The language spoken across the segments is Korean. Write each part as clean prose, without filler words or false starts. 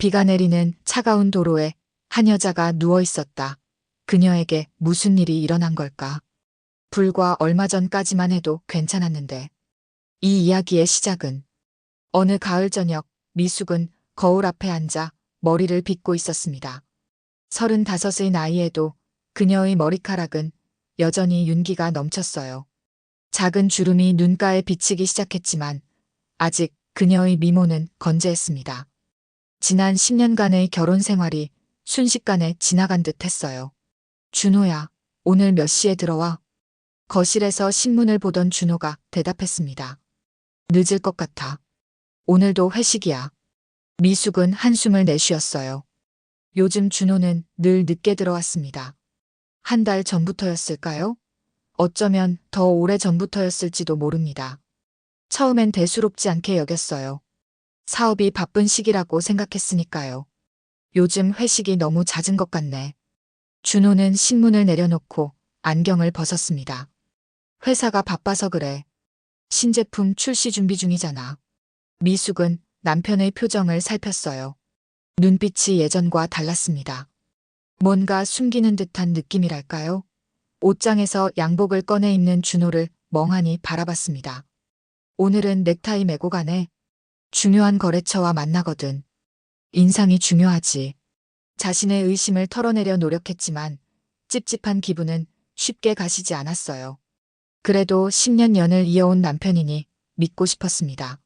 비가 내리는 차가운 도로에 한 여자가 누워 있었다. 그녀에게 무슨 일이 일어난 걸까? 불과 얼마 전까지만 해도 괜찮았는데. 이 이야기의 시작은 어느 가을 저녁 미숙은 거울 앞에 앉아 머리를 빗고 있었습니다. 35의 나이에도 그녀의 머리카락은 여전히 윤기가 넘쳤어요. 작은 주름이 눈가에 비치기 시작했지만 아직 그녀의 미모는 건재했습니다. 지난 10년간의 결혼 생활이 순식간에 지나간 듯 했어요. 준호야, 오늘 몇 시에 들어와? 거실에서 신문을 보던 준호가 대답했습니다. 늦을 것 같아. 오늘도 회식이야. 미숙은 한숨을 내쉬었어요. 요즘 준호는 늘 늦게 들어왔습니다. 한 달 전부터였을까요? 어쩌면 더 오래 전부터였을지도 모릅니다. 처음엔 대수롭지 않게 여겼어요. 사업이 바쁜 시기라고 생각했으니까요. 요즘 회식이 너무 잦은 것 같네. 준호는 신문을 내려놓고 안경을 벗었습니다. 회사가 바빠서 그래. 신제품 출시 준비 중이잖아. 미숙은 남편의 표정을 살폈어요. 눈빛이 예전과 달랐습니다. 뭔가 숨기는 듯한 느낌이랄까요? 옷장에서 양복을 꺼내 입는 준호를 멍하니 바라봤습니다. 오늘은 넥타이 메고 가네. 중요한 거래처와 만나거든. 인상이 중요하지. 자신의 의심을 털어내려 노력했지만 찝찝한 기분은 쉽게 가시지 않았어요. 그래도 10년 연을 이어온 남편이니 믿고 싶었습니다.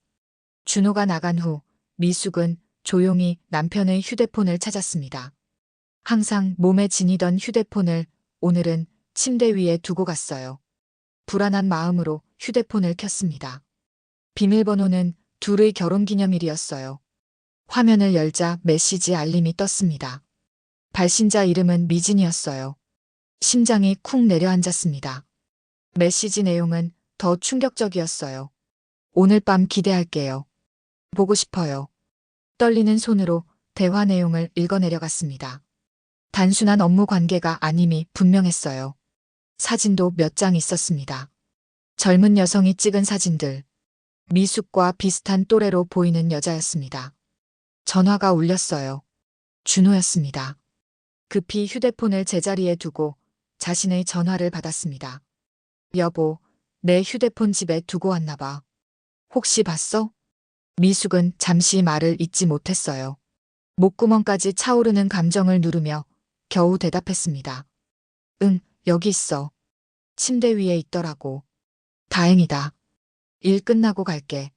준호가 나간 후 미숙은 조용히 남편의 휴대폰을 찾았습니다. 항상 몸에 지니던 휴대폰을 오늘은 침대 위에 두고 갔어요. 불안한 마음으로 휴대폰을 켰습니다. 비밀번호는 둘의 결혼기념일이었어요. 화면을 열자 메시지 알림이 떴습니다. 발신자 이름은 미진이었어요. 심장이 쿵 내려앉았습니다. 메시지 내용은 더 충격적이었어요. 오늘 밤 기대할게요. 보고 싶어요. 떨리는 손으로 대화 내용을 읽어내려갔습니다. 단순한 업무 관계가 아님이 분명했어요. 사진도 몇 장 있었습니다. 젊은 여성이 찍은 사진들. 미숙과 비슷한 또래로 보이는 여자였습니다. 전화가 울렸어요. 준호였습니다. 급히 휴대폰을 제자리에 두고 자신의 전화를 받았습니다. 여보, 내 휴대폰 집에 두고 왔나 봐. 혹시 봤어? 미숙은 잠시 말을 잇지 못했어요. 목구멍까지 차오르는 감정을 누르며 겨우 대답했습니다. 응, 여기 있어. 침대 위에 있더라고. 다행이다. 일 끝나고 갈게.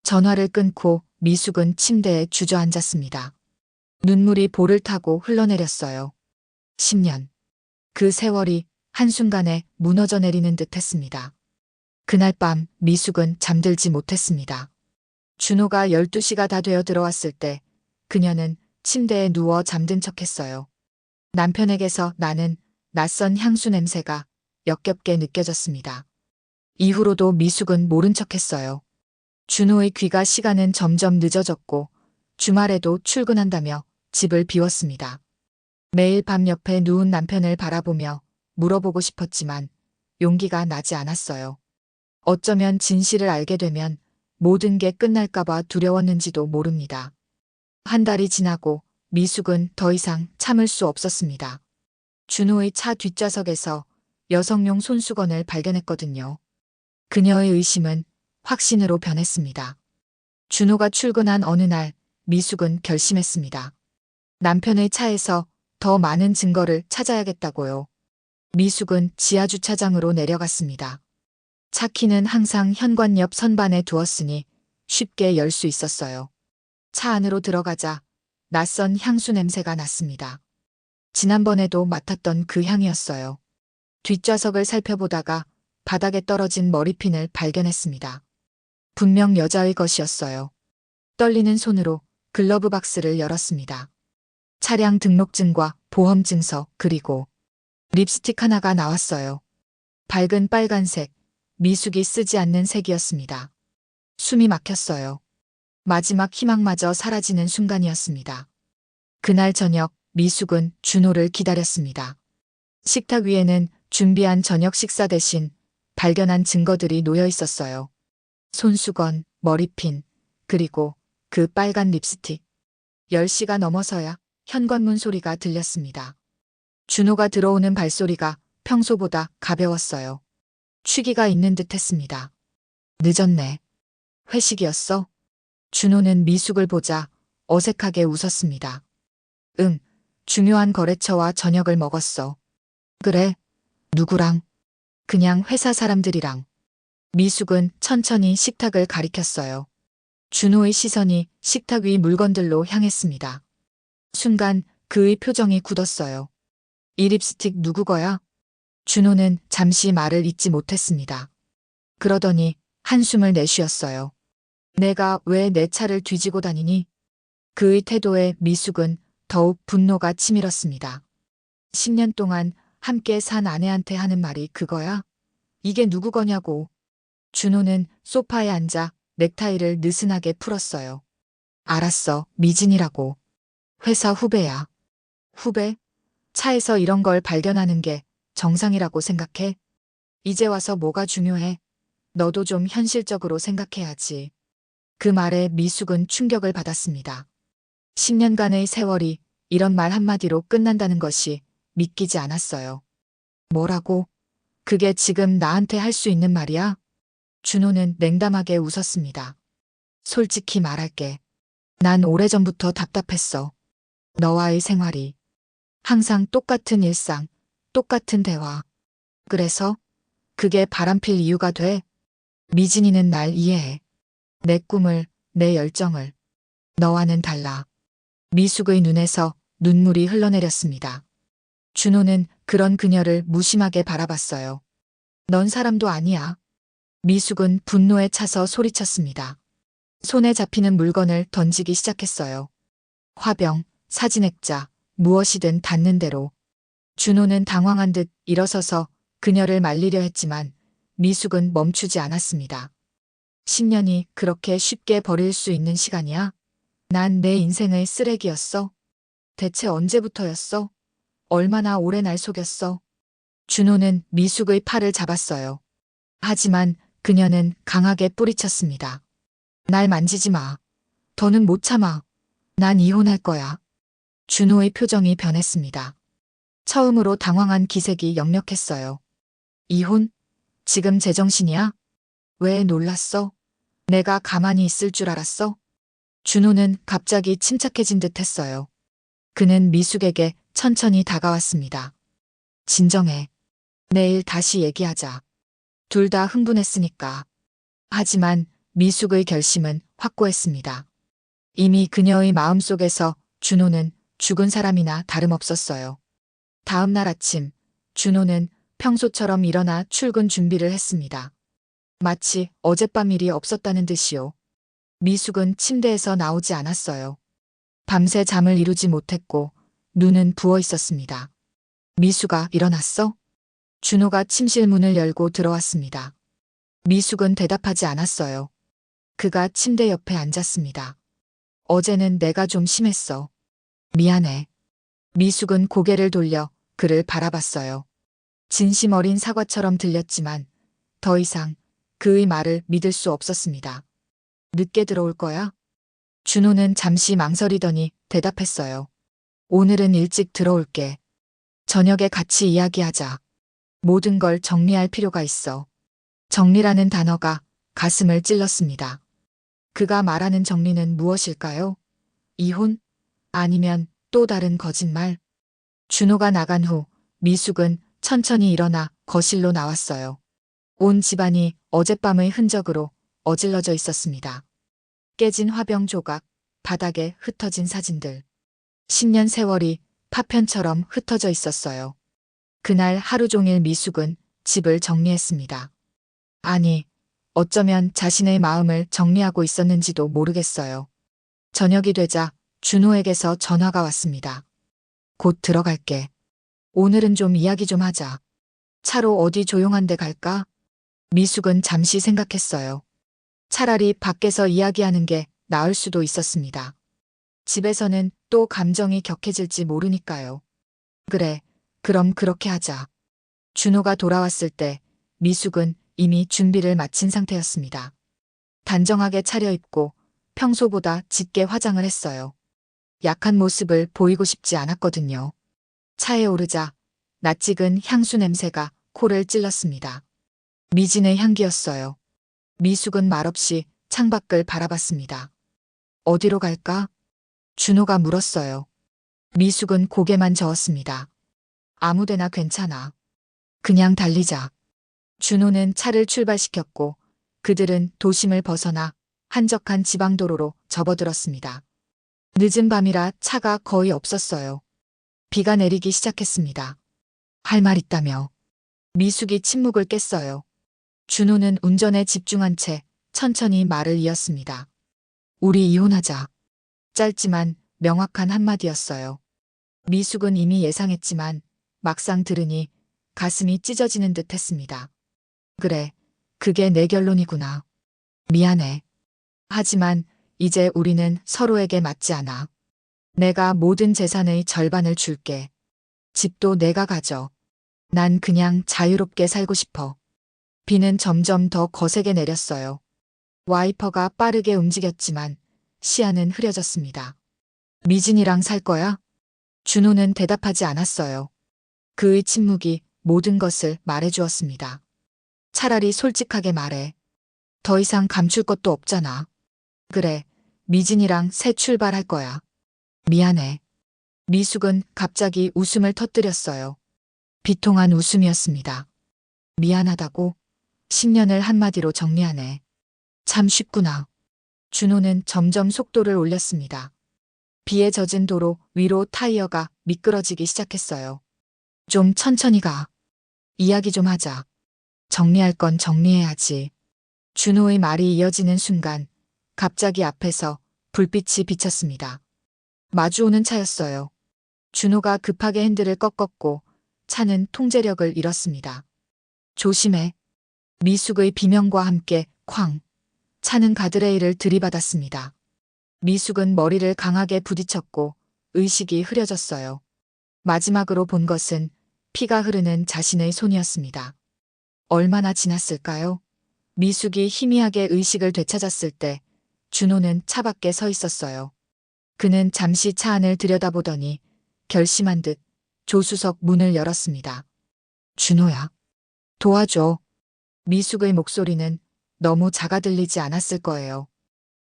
전화를 끊고 미숙은 침대에 주저앉았습니다. 눈물이 볼을 타고 흘러내렸어요. 10년. 그 세월이 한순간에 무너져 내리는 듯 했습니다. 그날 밤 미숙은 잠들지 못했습니다. 준호가 12시가 다 되어 들어왔을 때 그녀는 침대에 누워 잠든 척했어요. 남편에게서 나는 낯선 향수 냄새가 역겹게 느껴졌습니다. 이후로도 미숙은 모른 척했어요. 준호의 귀가 시간은 점점 늦어졌고 주말에도 출근한다며 집을 비웠습니다. 매일 밤 옆에 누운 남편을 바라보며 물어보고 싶었지만 용기가 나지 않았어요. 어쩌면 진실을 알게 되면 모든 게 끝날까봐 두려웠는지도 모릅니다. 한 달이 지나고 미숙은 더 이상 참을 수 없었습니다. 준호의 차 뒷좌석에서 여성용 손수건을 발견했거든요. 그녀의 의심은 확신으로 변했습니다. 준호가 출근한 어느 날 미숙은 결심했습니다. 남편의 차에서 더 많은 증거를 찾아야겠다고요. 미숙은 지하주차장으로 내려갔습니다. 차 키는 항상 현관 옆 선반에 두었으니 쉽게 열 수 있었어요. 차 안으로 들어가자 낯선 향수 냄새가 났습니다. 지난번에도 맡았던 그 향이었어요. 뒷좌석을 살펴보다가 바닥에 떨어진 머리핀을 발견했습니다. 분명 여자의 것이었어요. 떨리는 손으로 글러브 박스를 열었습니다. 차량 등록증과 보험증서 그리고 립스틱 하나가 나왔어요. 밝은 빨간색, 미숙이 쓰지 않는 색이었습니다. 숨이 막혔어요. 마지막 희망마저 사라지는 순간이었습니다. 그날 저녁 미숙은 준호를 기다렸습니다. 식탁 위에는 준비한 저녁 식사 대신 발견한 증거들이 놓여 있었어요. 손수건, 머리핀, 그리고 그 빨간 립스틱. 10시가 넘어서야 현관문 소리가 들렸습니다. 준호가 들어오는 발소리가 평소보다 가벼웠어요. 취기가 있는 듯 했습니다. 늦었네. 회식이었어? 준호는 미숙을 보자 어색하게 웃었습니다. 응, 중요한 거래처와 저녁을 먹었어. 그래? 누구랑? 그냥 회사 사람들이랑. 미숙은 천천히 식탁을 가리켰어요. 준호의 시선이 식탁 위 물건들로 향했습니다. 순간 그의 표정이 굳었어요. 이 립스틱 누구 거야? 준호는 잠시 말을 잇지 못했습니다. 그러더니 한숨을 내쉬었어요. 내가 왜 내 차를 뒤지고 다니니? 그의 태도에 미숙은 더욱 분노가 치밀었습니다. 10년 동안 함께 산 아내한테 하는 말이 그거야? 이게 누구 거냐고. 준호는 소파에 앉아 넥타이를 느슨하게 풀었어요. 알았어, 미진이라고. 회사 후배야. 후배? 차에서 이런 걸 발견하는 게 정상이라고 생각해? 이제 와서 뭐가 중요해? 너도 좀 현실적으로 생각해야지. 그 말에 미숙은 충격을 받았습니다. 10년간의 세월이 이런 말 한마디로 끝난다는 것이 믿기지 않았어요. 뭐라고? 그게 지금 나한테 할 수 있는 말이야? 준호는 냉담하게 웃었습니다. 솔직히 말할게. 난 오래전부터 답답했어. 너와의 생활이. 항상 똑같은 일상, 똑같은 대화. 그래서 그게 바람필 이유가 돼? 미진이는 날 이해해. 내 꿈을, 내 열정을. 너와는 달라. 미숙의 눈에서 눈물이 흘러내렸습니다. 준호는 그런 그녀를 무심하게 바라봤어요. 넌 사람도 아니야. 미숙은 분노에 차서 소리쳤습니다. 손에 잡히는 물건을 던지기 시작했어요. 화병, 사진액자, 무엇이든 닿는 대로. 준호는 당황한 듯 일어서서 그녀를 말리려 했지만 미숙은 멈추지 않았습니다. 10년이 그렇게 쉽게 버릴 수 있는 시간이야? 난 내 인생의 쓰레기였어? 대체 언제부터였어? 얼마나 오래 날 속였어? 준호는 미숙의 팔을 잡았어요. 하지만 그녀는 강하게 뿌리쳤습니다. 날 만지지 마. 더는 못 참아. 난 이혼할 거야. 준호의 표정이 변했습니다. 처음으로 당황한 기색이 역력했어요. 이혼? 지금 제정신이야? 왜 놀랐어? 내가 가만히 있을 줄 알았어? 준호는 갑자기 침착해진 듯 했어요. 그는 미숙에게 천천히 다가왔습니다. 진정해. 내일 다시 얘기하자. 둘 다 흥분했으니까. 하지만 미숙의 결심은 확고했습니다. 이미 그녀의 마음속에서 준호는 죽은 사람이나 다름없었어요. 다음 날 아침, 준호는 평소처럼 일어나 출근 준비를 했습니다. 마치 어젯밤 일이 없었다는 듯이요. 미숙은 침대에서 나오지 않았어요. 밤새 잠을 이루지 못했고 눈은 부어 있었습니다. 미숙아, 일어났어? 준호가 침실 문을 열고 들어왔습니다. 미숙은 대답하지 않았어요. 그가 침대 옆에 앉았습니다. 어제는 내가 좀 심했어. 미안해. 미숙은 고개를 돌려 그를 바라봤어요. 진심 어린 사과처럼 들렸지만 더 이상 그의 말을 믿을 수 없었습니다. 늦게 들어올 거야? 준호는 잠시 망설이더니 대답했어요. 오늘은 일찍 들어올게. 저녁에 같이 이야기하자. 모든 걸 정리할 필요가 있어. 정리라는 단어가 가슴을 찔렀습니다. 그가 말하는 정리는 무엇일까요? 이혼? 아니면 또 다른 거짓말? 준호가 나간 후 미숙은 천천히 일어나 거실로 나왔어요. 온 집안이 어젯밤의 흔적으로 어질러져 있었습니다. 깨진 화병 조각, 바닥에 흩어진 사진들. 10년 세월이 파편처럼 흩어져 있었어요. 그날 하루 종일 미숙은 집을 정리했습니다. 아니, 어쩌면 자신의 마음을 정리하고 있었는지도 모르겠어요. 저녁이 되자 준호에게서 전화가 왔습니다. 곧 들어갈게. 오늘은 좀 이야기 좀 하자. 차로 어디 조용한 데 갈까? 미숙은 잠시 생각했어요. 차라리 밖에서 이야기하는 게 나을 수도 있었습니다. 집에서는 또 감정이 격해질지 모르니까요. 그래, 그럼 그렇게 하자. 준호가 돌아왔을 때 미숙은 이미 준비를 마친 상태였습니다. 단정하게 차려입고 평소보다 짙게 화장을 했어요. 약한 모습을 보이고 싶지 않았거든요. 차에 오르자 낯익은 향수 냄새가 코를 찔렀습니다. 미진의 향기였어요. 미숙은 말없이 창밖을 바라봤습니다. 어디로 갈까? 준호가 물었어요. 미숙은 고개만 저었습니다. 아무데나 괜찮아. 그냥 달리자. 준호는 차를 출발시켰고 그들은 도심을 벗어나 한적한 지방도로로 접어들었습니다. 늦은 밤이라 차가 거의 없었어요. 비가 내리기 시작했습니다. 할 말 있다며. 미숙이 침묵을 깼어요. 준호는 운전에 집중한 채 천천히 말을 이었습니다. 우리 이혼하자. 짧지만 명확한 한마디였어요. 미숙은 이미 예상했지만 막상 들으니 가슴이 찢어지는 듯 했습니다. 그래, 그게 내 결론이구나. 미안해. 하지만 이제 우리는 서로에게 맞지 않아. 내가 모든 재산의 절반을 줄게. 집도 내가 가져. 난 그냥 자유롭게 살고 싶어. 비는 점점 더 거세게 내렸어요. 와이퍼가 빠르게 움직였지만 시야는 흐려졌습니다. 미진이랑 살 거야? 준호는 대답하지 않았어요. 그의 침묵이 모든 것을 말해주었습니다. 차라리 솔직하게 말해. 더 이상 감출 것도 없잖아. 그래, 미진이랑 새 출발할 거야. 미안해. 미숙은 갑자기 웃음을 터뜨렸어요. 비통한 웃음이었습니다. 미안하다고? 10년을 한마디로 정리하네. 참 쉽구나. 준호는 점점 속도를 올렸습니다. 비에 젖은 도로 위로 타이어가 미끄러지기 시작했어요. 좀 천천히 가. 이야기 좀 하자. 정리할 건 정리해야지. 준호의 말이 이어지는 순간 갑자기 앞에서 불빛이 비쳤습니다. 마주오는 차였어요. 준호가 급하게 핸들을 꺾었고 차는 통제력을 잃었습니다. 조심해. 미숙의 비명과 함께 쾅. 차는 가드레일을 들이받았습니다. 미숙은 머리를 강하게 부딪혔고 의식이 흐려졌어요. 마지막으로 본 것은 피가 흐르는 자신의 손이었습니다. 얼마나 지났을까요? 미숙이 희미하게 의식을 되찾았을 때 준호는 차 밖에 서 있었어요. 그는 잠시 차 안을 들여다보더니 결심한 듯 조수석 문을 열었습니다. 준호야. 도와줘. 미숙의 목소리는 너무 작아 들리지 않았을 거예요.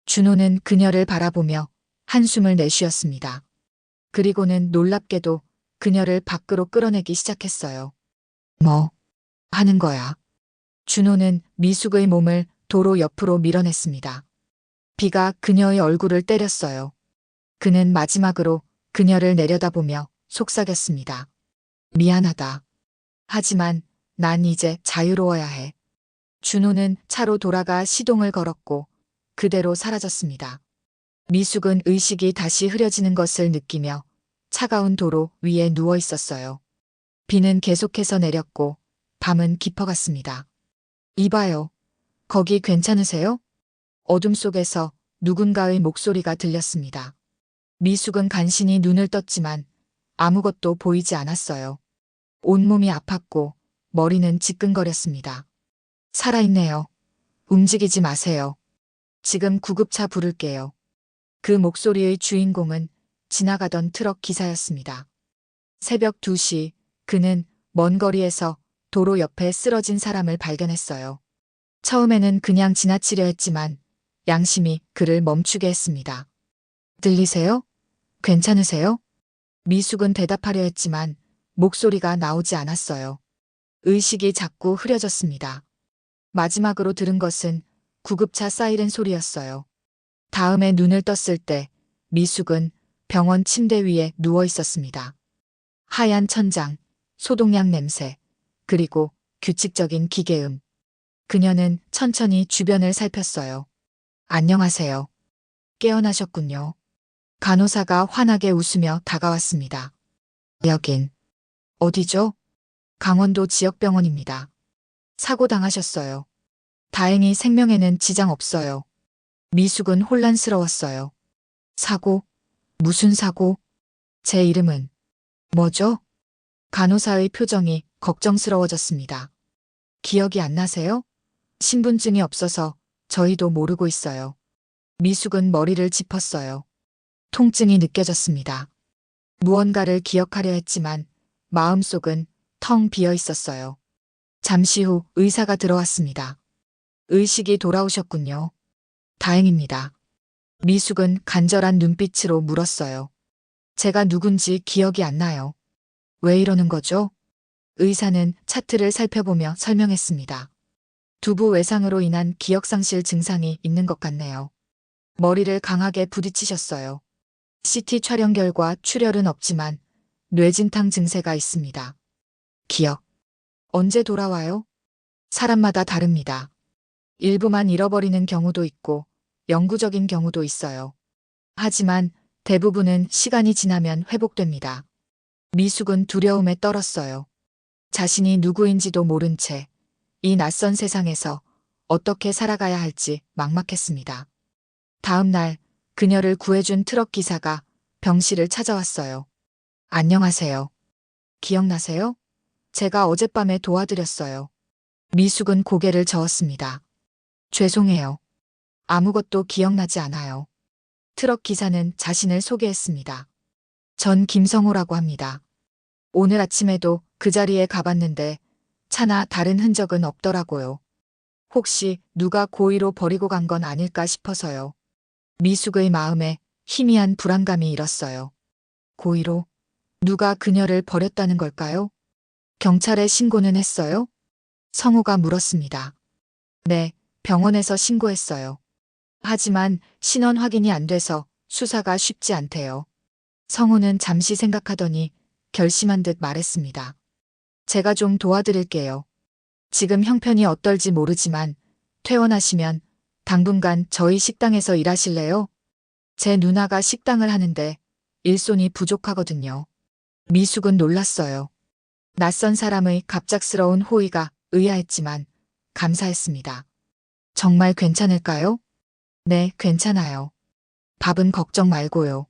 준호는 그녀를 바라보며 한숨을 내쉬었습니다. 그리고는 놀랍게도 그녀를 밖으로 끌어내기 시작했어요. 뭐 하는 거야? 준호는 미숙의 몸을 도로 옆으로 밀어냈습니다. 비가 그녀의 얼굴을 때렸어요. 그는 마지막으로 그녀를 내려다보며 속삭였습니다. 미안하다. 하지만 난 이제 자유로워야 해. 준호는 차로 돌아가 시동을 걸었고 그대로 사라졌습니다. 미숙은 의식이 다시 흐려지는 것을 느끼며 차가운 도로 위에 누워 있었어요. 비는 계속해서 내렸고 밤은 깊어갔습니다. 이봐요. 거기 괜찮으세요? 어둠 속에서 누군가의 목소리가 들렸습니다. 미숙은 간신히 눈을 떴지만 아무것도 보이지 않았어요. 온몸이 아팠고 머리는 지끈거렸습니다. 살아있네요. 움직이지 마세요. 지금 구급차 부를게요. 그 목소리의 주인공은 지나가던 트럭 기사였습니다. 새벽 2시 그는 먼 거리에서 도로 옆에 쓰러진 사람을 발견했어요. 처음에는 그냥 지나치려 했지만 양심이 그를 멈추게 했습니다. 들리세요? 괜찮으세요? 미숙은 대답하려 했지만 목소리가 나오지 않았어요. 의식이 자꾸 흐려졌습니다. 마지막으로 들은 것은 구급차 사이렌 소리였어요. 다음에 눈을 떴을 때 미숙은 병원 침대 위에 누워 있었습니다. 하얀 천장, 소독약 냄새, 그리고 규칙적인 기계음. 그녀는 천천히 주변을 살폈어요. 안녕하세요. 깨어나셨군요. 간호사가 환하게 웃으며 다가왔습니다. 여긴 어디죠? 강원도 지역병원입니다. 사고 당하셨어요. 다행히 생명에는 지장 없어요. 미숙은 혼란스러웠어요. 사고? 무슨 사고? 제 이름은 뭐죠? 간호사의 표정이 걱정스러워졌습니다. 기억이 안 나세요? 신분증이 없어서 저희도 모르고 있어요. 미숙은 머리를 짚었어요. 통증이 느껴졌습니다. 무언가를 기억하려 했지만 마음속은 텅 비어 있었어요. 잠시 후 의사가 들어왔습니다. 의식이 돌아오셨군요. 다행입니다. 미숙은 간절한 눈빛으로 물었어요. 제가 누군지 기억이 안 나요. 왜 이러는 거죠? 의사는 차트를 살펴보며 설명했습니다. 두부 외상으로 인한 기억상실 증상이 있는 것 같네요. 머리를 강하게 부딪히셨어요. CT 촬영 결과 출혈은 없지만 뇌진탕 증세가 있습니다. 기억. 언제 돌아와요? 사람마다 다릅니다. 일부만 잃어버리는 경우도 있고 영구적인 경우도 있어요. 하지만 대부분은 시간이 지나면 회복됩니다. 미숙은 두려움에 떨었어요. 자신이 누구인지도 모른 채 이 낯선 세상에서 어떻게 살아가야 할지 막막했습니다. 다음 날 그녀를 구해준 트럭 기사가 병실을 찾아왔어요. 안녕하세요. 기억나세요? 제가 어젯밤에 도와드렸어요. 미숙은 고개를 저었습니다. 죄송해요. 아무것도 기억나지 않아요. 트럭 기사는 자신을 소개했습니다. 전 김성호라고 합니다. 오늘 아침에도 그 자리에 가봤는데 차나 다른 흔적은 없더라고요. 혹시 누가 고의로 버리고 간 건 아닐까 싶어서요. 미숙의 마음에 희미한 불안감이 일었어요. 고의로? 누가 그녀를 버렸다는 걸까요? 경찰에 신고는 했어요? 성우가 물었습니다. 네, 병원에서 신고했어요. 하지만 신원 확인이 안 돼서 수사가 쉽지 않대요. 성우는 잠시 생각하더니 결심한 듯 말했습니다. 제가 좀 도와드릴게요. 지금 형편이 어떨지 모르지만 퇴원하시면 당분간 저희 식당에서 일하실래요? 제 누나가 식당을 하는데 일손이 부족하거든요. 미숙은 놀랐어요. 낯선 사람의 갑작스러운 호의가 의아했지만 감사했습니다. 정말 괜찮을까요? 네, 괜찮아요. 밥은 걱정 말고요.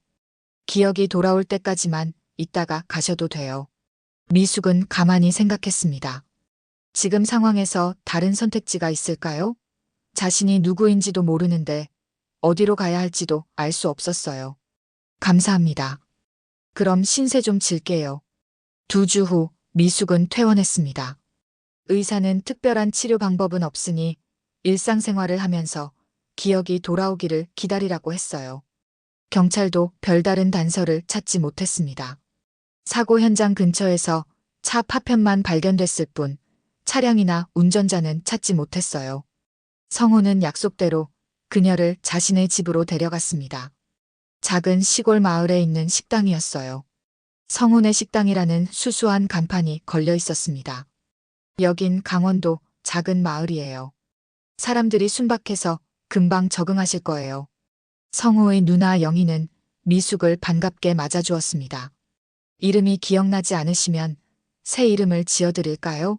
기억이 돌아올 때까지만 있다가 가셔도 돼요. 미숙은 가만히 생각했습니다. 지금 상황에서 다른 선택지가 있을까요? 자신이 누구인지도 모르는데 어디로 가야 할지도 알 수 없었어요. 감사합니다. 그럼 신세 좀 질게요. 2주 후 미숙은 퇴원했습니다. 의사는 특별한 치료 방법은 없으니 일상생활을 하면서 기억이 돌아오기를 기다리라고 했어요. 경찰도 별다른 단서를 찾지 못했습니다. 사고 현장 근처에서 차 파편만 발견됐을 뿐 차량이나 운전자는 찾지 못했어요. 성우는 약속대로 그녀를 자신의 집으로 데려갔습니다. 작은 시골 마을에 있는 식당이었어요. 성운의 식당이라는 수수한 간판이 걸려 있었습니다. 여긴 강원도 작은 마을이에요. 사람들이 순박해서 금방 적응하실 거예요. 성우의 누나 영희는 미숙을 반갑게 맞아주었습니다. 이름이 기억나지 않으시면 새 이름을 지어드릴까요?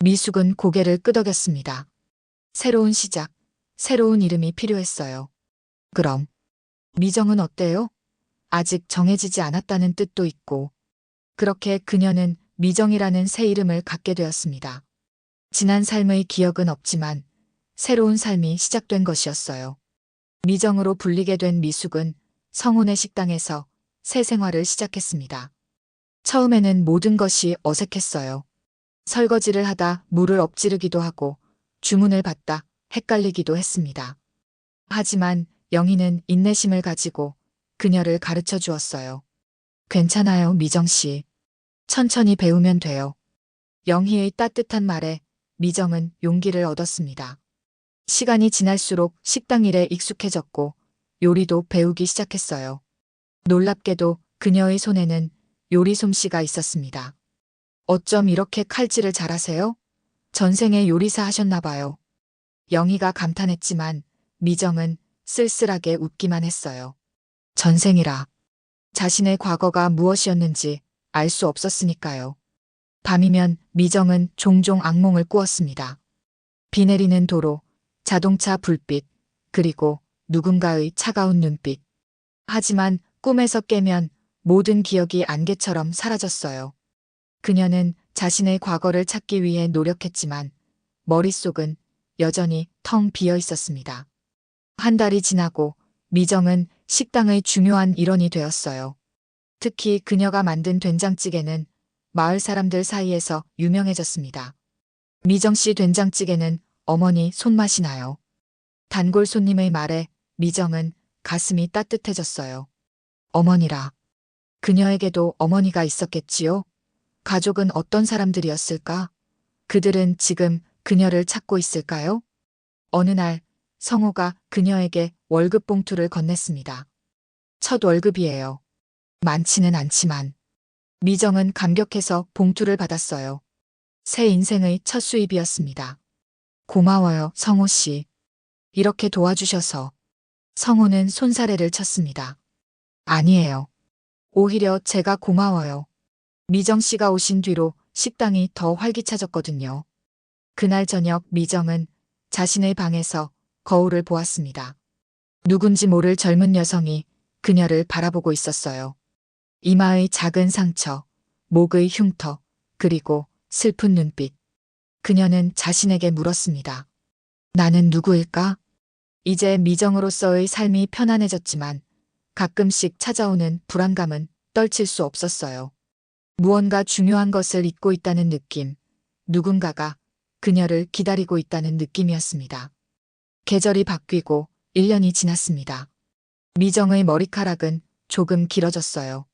미숙은 고개를 끄덕였습니다. 새로운 시작, 새로운 이름이 필요했어요. 그럼 미정은 어때요? 아직 정해지지 않았다는 뜻도 있고 그렇게 그녀는 미정이라는 새 이름을 갖게 되었습니다. 지난 삶의 기억은 없지만 새로운 삶이 시작된 것이었어요. 미정으로 불리게 된 미숙은 성운의 식당에서 새 생활을 시작했습니다. 처음에는 모든 것이 어색했어요. 설거지를 하다 물을 엎지르기도 하고 주문을 받다 헷갈리기도 했습니다. 하지만 영희는 인내심을 가지고 그녀를 가르쳐 주었어요. 괜찮아요, 미정 씨. 천천히 배우면 돼요. 영희의 따뜻한 말에 미정은 용기를 얻었습니다. 시간이 지날수록 식당 일에 익숙해졌고 요리도 배우기 시작했어요. 놀랍게도 그녀의 손에는 요리 솜씨가 있었습니다. 어쩜 이렇게 칼질을 잘하세요? 전생에 요리사 하셨나 봐요. 영희가 감탄했지만 미정은 쓸쓸하게 웃기만 했어요. 전생이라. 자신의 과거가 무엇이었는지 알 수 없었으니까요. 밤이면 미정은 종종 악몽을 꾸었습니다. 비 내리는 도로, 자동차 불빛, 그리고 누군가의 차가운 눈빛. 하지만 꿈에서 깨면 모든 기억이 안개처럼 사라졌어요. 그녀는 자신의 과거를 찾기 위해 노력했지만 머릿속은 여전히 텅 비어 있었습니다. 한 달이 지나고 미정은 식당의 중요한 일원이 되었어요. 특히 그녀가 만든 된장찌개는 마을 사람들 사이에서 유명해졌습니다. 미정 씨 된장찌개는 어머니 손맛이 나요. 단골 손님의 말에 미정은 가슴이 따뜻해졌어요. 어머니라. 그녀에게도 어머니가 있었겠지요? 가족은 어떤 사람들이었을까? 그들은 지금 그녀를 찾고 있을까요? 어느 날 성호가 그녀에게 월급 봉투를 건넸습니다. 첫 월급이에요. 많지는 않지만. 미정은 감격해서 봉투를 받았어요. 새 인생의 첫 수입이었습니다. 고마워요, 성호 씨. 이렇게 도와주셔서. 성호는 손사래를 쳤습니다. 아니에요. 오히려 제가 고마워요. 미정 씨가 오신 뒤로 식당이 더 활기차졌거든요. 그날 저녁 미정은 자신의 방에서 거울을 보았습니다. 누군지 모를 젊은 여성이 그녀를 바라보고 있었어요. 이마의 작은 상처, 목의 흉터, 그리고 슬픈 눈빛. 그녀는 자신에게 물었습니다. 나는 누구일까? 이제 미정으로서의 삶이 편안해졌지만 가끔씩 찾아오는 불안감은 떨칠 수 없었어요. 무언가 중요한 것을 잊고 있다는 느낌, 누군가가 그녀를 기다리고 있다는 느낌이었습니다. 계절이 바뀌고 1년이 지났습니다. 미정의 머리카락은 조금 길어졌어요.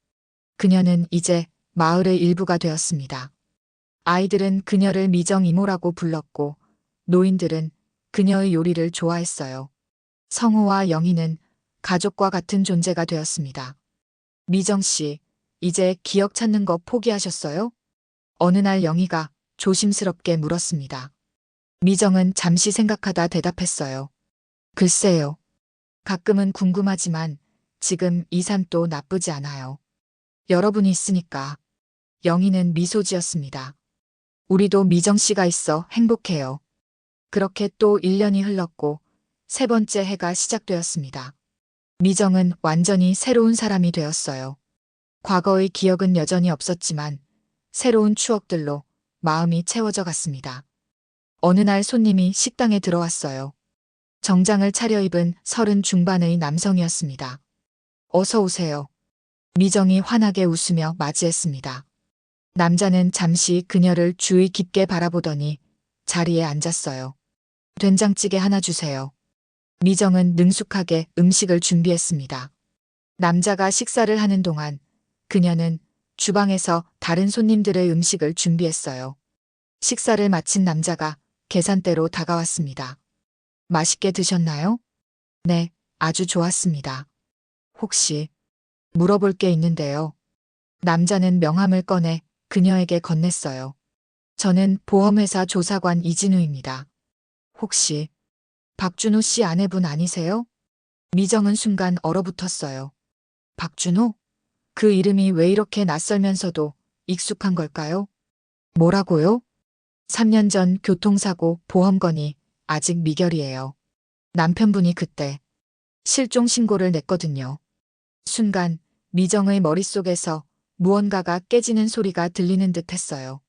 그녀는 이제 마을의 일부가 되었습니다. 아이들은 그녀를 미정 이모라고 불렀고 노인들은 그녀의 요리를 좋아했어요. 성호와 영희는 가족과 같은 존재가 되었습니다. 미정 씨, 이제 기억 찾는 거 포기하셨어요? 어느 날 영희가 조심스럽게 물었습니다. 미정은 잠시 생각하다 대답했어요. 글쎄요. 가끔은 궁금하지만 지금 이 삶도 나쁘지 않아요. 여러분이 있으니까. 영희는 미소 지었습니다. 우리도 미정 씨가 있어 행복해요. 그렇게 또 1년이 흘렀고 세 번째 해가 시작되었습니다. 미정은 완전히 새로운 사람이 되었어요. 과거의 기억은 여전히 없었지만 새로운 추억들로 마음이 채워져 갔습니다. 어느 날 손님이 식당에 들어왔어요. 정장을 차려입은 30 중반의 남성이었습니다. 어서 오세요. 미정이 환하게 웃으며 맞이했습니다. 남자는 잠시 그녀를 주의 깊게 바라보더니 자리에 앉았어요. 된장찌개 하나 주세요. 미정은 능숙하게 음식을 준비했습니다. 남자가 식사를 하는 동안 그녀는 주방에서 다른 손님들의 음식을 준비했어요. 식사를 마친 남자가 계산대로 다가왔습니다. 맛있게 드셨나요? 네, 아주 좋았습니다. 혹시 물어볼 게 있는데요. 남자는 명함을 꺼내 그녀에게 건넸어요. 저는 보험회사 조사관 이진우입니다. 혹시 박준호 씨 아내분 아니세요? 미정은 순간 얼어붙었어요. 박준호? 그 이름이 왜 이렇게 낯설면서도 익숙한 걸까요? 뭐라고요? 3년 전 교통사고 보험 건의 아직 미결이에요. 남편분이 그때 실종 신고를 냈거든요. 순간 미정의 머릿속에서 무언가가 깨지는 소리가 들리는 듯 했어요.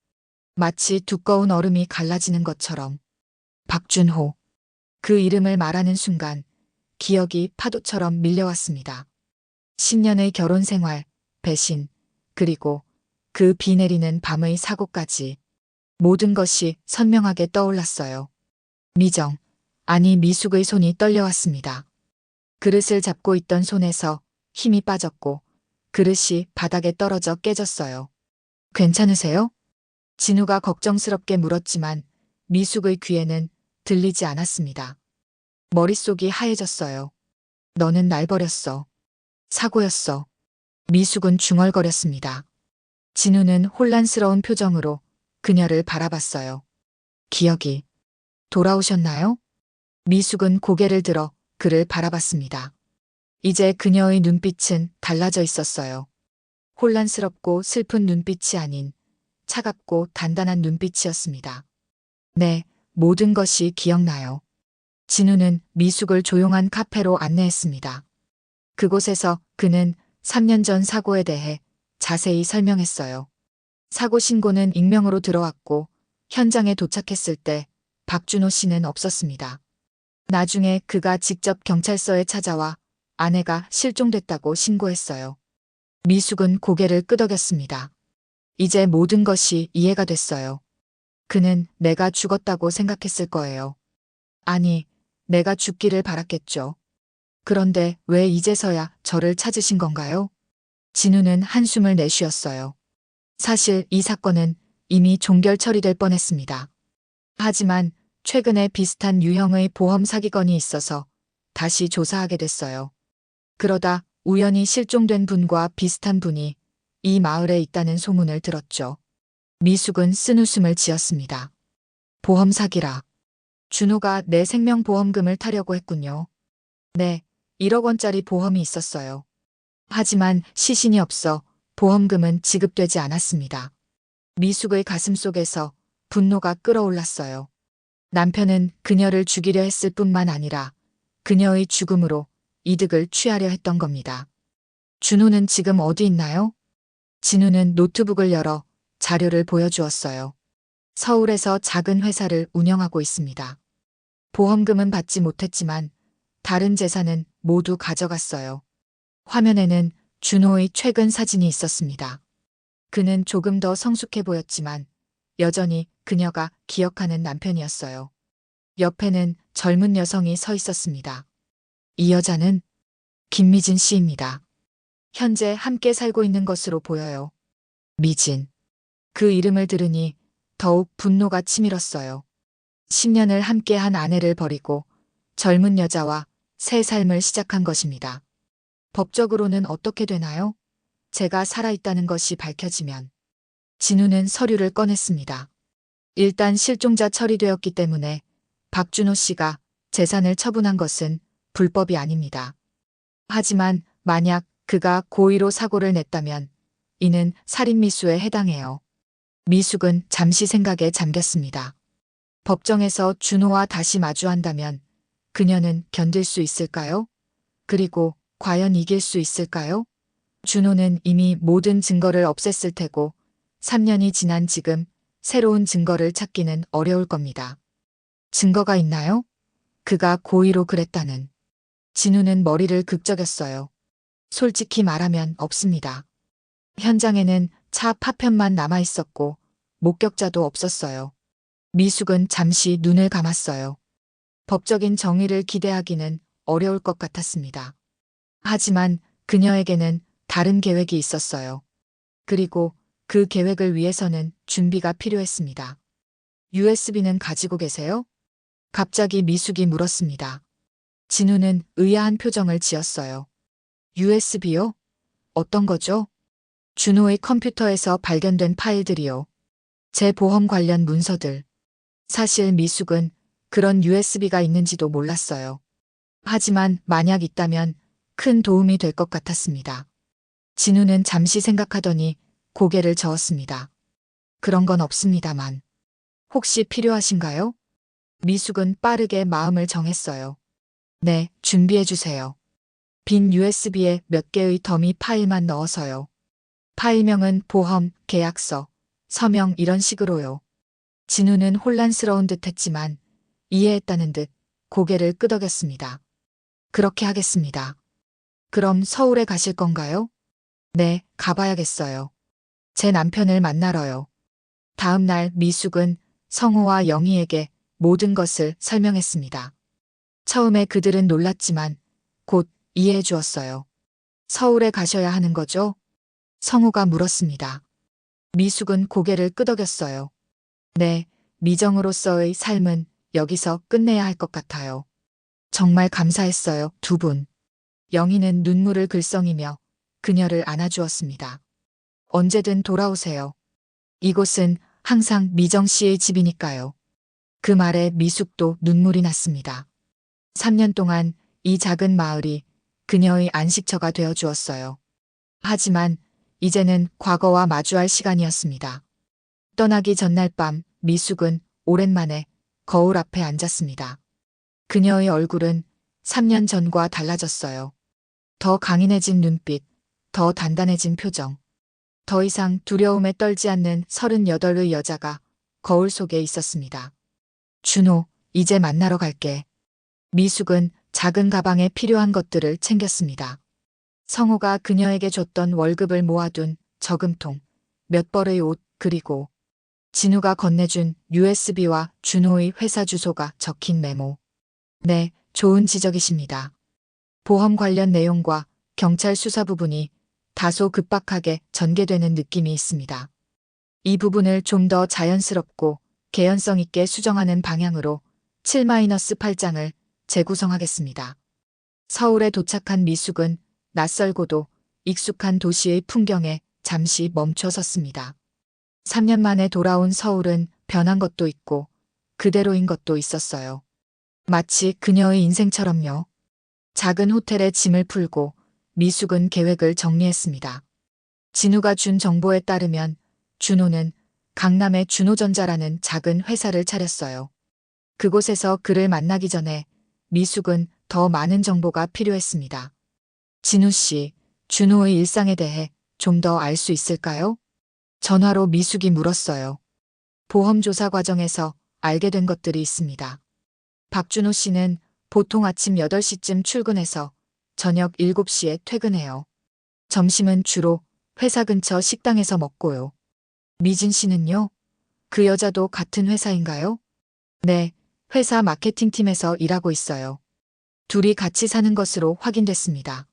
마치 두꺼운 얼음이 갈라지는 것처럼. 박준호. 그 이름을 말하는 순간 기억이 파도처럼 밀려왔습니다. 10년의 결혼 생활, 배신, 그리고 그 비 내리는 밤의 사고까지 모든 것이 선명하게 떠올랐어요. 미정, 아니 미숙의 손이 떨려왔습니다. 그릇을 잡고 있던 손에서 힘이 빠졌고 그릇이 바닥에 떨어져 깨졌어요. 괜찮으세요? 진우가 걱정스럽게 물었지만 미숙의 귀에는 들리지 않았습니다. 머릿속이 하얘졌어요. 너는 날 버렸어. 사고였어. 미숙은 중얼거렸습니다. 진우는 혼란스러운 표정으로 그녀를 바라봤어요. 기억이 돌아오셨나요? 미숙은 고개를 들어 그를 바라봤습니다. 이제 그녀의 눈빛은 달라져 있었어요. 혼란스럽고 슬픈 눈빛이 아닌 차갑고 단단한 눈빛이었습니다. 네, 모든 것이 기억나요. 진우는 미숙을 조용한 카페로 안내했습니다. 그곳에서 그는 3년 전 사고에 대해 자세히 설명했어요. 사고 신고는 익명으로 들어왔고 현장에 도착했을 때 박준호 씨는 없었습니다. 나중에 그가 직접 경찰서에 찾아와 아내가 실종됐다고 신고했어요. 미숙은 고개를 끄덕였습니다. 이제 모든 것이 이해가 됐어요. 그는 내가 죽었다고 생각했을 거예요. 아니, 내가 죽기를 바랐겠죠. 그런데 왜 이제서야 저를 찾으신 건가요? 진우는 한숨을 내쉬었어요. 사실 이 사건은 이미 종결 처리될 뻔했습니다. 하지만 최근에 비슷한 유형의 보험 사기건이 있어서 다시 조사하게 됐어요. 그러다 우연히 실종된 분과 비슷한 분이 이 마을에 있다는 소문을 들었죠. 미숙은 쓴웃음을 지었습니다. 보험 사기라. 준호가 내 생명보험금을 타려고 했군요. 네, 1억 원짜리 보험이 있었어요. 하지만 시신이 없어 보험금은 지급되지 않았습니다. 미숙의 가슴 속에서 분노가 끓어올랐어요. 남편은 그녀를 죽이려 했을 뿐만 아니라 그녀의 죽음으로 이득을 취하려 했던 겁니다. 준호는 지금 어디 있나요? 진우는 노트북을 열어 자료를 보여주었어요. 서울에서 작은 회사를 운영하고 있습니다. 보험금은 받지 못했지만 다른 재산은 모두 가져갔어요. 화면에는 준호의 최근 사진이 있었습니다. 그는 조금 더 성숙해 보였지만 여전히 그녀가 기억하는 남편이었어요. 옆에는 젊은 여성이 서 있었습니다. 이 여자는 김미진 씨입니다. 현재 함께 살고 있는 것으로 보여요. 미진. 그 이름을 들으니 더욱 분노가 치밀었어요. 10년을 함께한 아내를 버리고 젊은 여자와 새 삶을 시작한 것입니다. 법적으로는 어떻게 되나요? 제가 살아있다는 것이 밝혀지면. 진우는 서류를 꺼냈습니다. 일단 실종자 처리되었기 때문에 박준호 씨가 재산을 처분한 것은 불법이 아닙니다. 하지만 만약 그가 고의로 사고를 냈다면 이는 살인미수에 해당해요. 미숙은 잠시 생각에 잠겼습니다. 법정에서 준호와 다시 마주한다면 그녀는 견딜 수 있을까요? 그리고 과연 이길 수 있을까요? 준호는 이미 모든 증거를 없앴을 테고 3년이 지난 지금 새로운 증거를 찾기는 어려울 겁니다. 증거가 있나요? 그가 고의로 그랬다는. 진우는 머리를 극적였어요. 솔직히 말하면 없습니다. 현장에는 차 파편만 남아 있었고 목격자도 없었어요. 미숙은 잠시 눈을 감았어요. 법적인 정의를 기대하기는 어려울 것 같았습니다. 하지만 그녀에게는 다른 계획이 있었어요. 그리고 그 계획을 위해서는 준비가 필요했습니다. USB는 가지고 계세요? 갑자기 미숙이 물었습니다. 진우는 의아한 표정을 지었어요. USB요? 어떤 거죠? 준호의 컴퓨터에서 발견된 파일들이요. 제 보험 관련 문서들. 사실 미숙은 그런 USB가 있는지도 몰랐어요. 하지만 만약 있다면 큰 도움이 될 것 같았습니다. 진우는 잠시 생각하더니 고개를 저었습니다. 그런 건 없습니다만. 혹시 필요하신가요? 미숙은 빠르게 마음을 정했어요. 네, 준비해 주세요. 빈 USB에 몇 개의 더미 파일만 넣어서요. 파일명은 보험, 계약서, 서명 이런 식으로요. 진우는 혼란스러운 듯 했지만 이해했다는 듯 고개를 끄덕였습니다. 그렇게 하겠습니다. 그럼 서울에 가실 건가요? 네, 가봐야겠어요. 제 남편을 만나러요. 다음 날 미숙은 성호와 영희에게 모든 것을 설명했습니다. 처음에 그들은 놀랐지만 곧 이해해 주었어요. 서울에 가셔야 하는 거죠? 성호가 물었습니다. 미숙은 고개를 끄덕였어요. 네, 미정으로서의 삶은 여기서 끝내야 할 것 같아요. 정말 감사했어요, 두 분. 영희는 눈물을 글썽이며 그녀를 안아주었습니다. 언제든 돌아오세요. 이곳은 항상 미정 씨의 집이니까요. 그 말에 미숙도 눈물이 났습니다. 3년 동안 이 작은 마을이 그녀의 안식처가 되어 주었어요. 하지만 이제는 과거와 마주할 시간이었습니다. 떠나기 전날 밤 미숙은 오랜만에 거울 앞에 앉았습니다. 그녀의 얼굴은 3년 전과 달라졌어요. 더 강인해진 눈빛, 더 단단해진 표정. 더 이상 두려움에 떨지 않는 38의 여자가 거울 속에 있었습니다. 준호, 이제 만나러 갈게. 미숙은 작은 가방에 필요한 것들을 챙겼습니다. 성호가 그녀에게 줬던 월급을 모아둔 저금통, 몇 벌의 옷, 그리고 진우가 건네준 USB와 준호의 회사 주소가 적힌 메모. 네, 좋은 지적이십니다. 보험 관련 내용과 경찰 수사 부분이 다소 급박하게 전개되는 느낌이 있습니다. 이 부분을 좀 더 자연스럽고 개연성 있게 수정하는 방향으로 7-8장을 재구성하겠습니다. 서울에 도착한 미숙은 낯설고도 익숙한 도시의 풍경에 잠시 멈춰 섰습니다. 3년 만에 돌아온 서울은 변한 것도 있고 그대로인 것도 있었어요. 마치 그녀의 인생처럼요. 작은 호텔에 짐을 풀고 미숙은 계획을 정리했습니다. 진우가 준 정보에 따르면 준호는 강남의 준호전자라는 작은 회사를 차렸어요. 그곳에서 그를 만나기 전에 미숙은 더 많은 정보가 필요했습니다. 진우 씨, 준호의 일상에 대해 좀 더 알 수 있을까요? 전화로 미숙이 물었어요. 보험 조사 과정에서 알게 된 것들이 있습니다. 박준호 씨는 보통 아침 8시쯤 출근해서 저녁 7시에 퇴근해요. 점심은 주로 회사 근처 식당에서 먹고요. 미진 씨는요? 그 여자도 같은 회사인가요? 네, 회사 마케팅팀에서 일하고 있어요. 둘이 같이 사는 것으로 확인됐습니다.